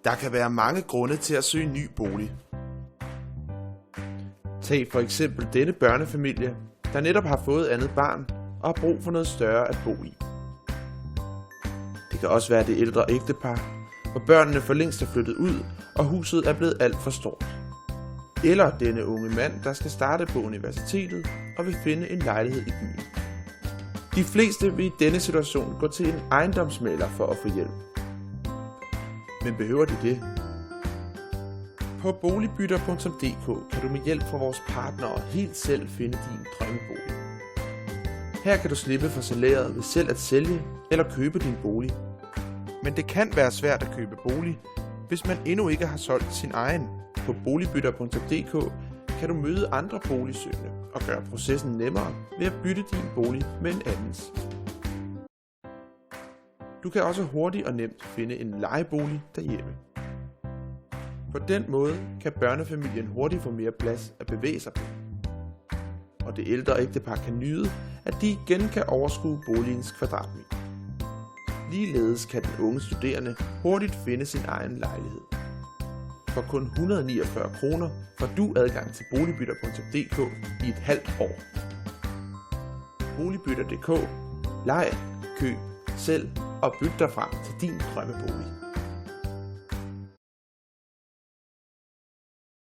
Der kan være mange grunde til at søge ny bolig. Tag for eksempel denne børnefamilie, der netop har fået andet barn og har brug for noget større at bo i. Det kan også være det ældre ægtepar, hvor børnene for længst er flyttet ud, og huset er blevet alt for stort. Eller denne unge mand, der skal starte på universitetet og vil finde en lejlighed i byen. De fleste vil i denne situation gå til en ejendomsmægler for at få hjælp. Men behøver de det? På boligbytter.dk kan du med hjælp fra vores partnere helt selv finde din drømmebolig. Her kan du slippe for salæret ved selv at sælge eller købe din bolig. Men det kan være svært at købe bolig, hvis man endnu ikke har solgt sin egen. På boligbytter.dk kan du møde andre boligsøgende og gøre processen nemmere ved at bytte din bolig med en andens. Du kan også hurtigt og nemt finde en lejebolig derhjemme. På den måde kan børnefamilien hurtigt få mere plads at bevæge sig på. Og det ældre ægtepar kan nyde, at de igen kan overskue boligens kvadratmeter. Ligeledes kan den unge studerende hurtigt finde sin egen lejlighed. For kun 149 kroner får du adgang til boligbytter.dk i et halvt år. Boligbytter.dk. Lej, køb, sælg og byt dig frem til din drømmebolig.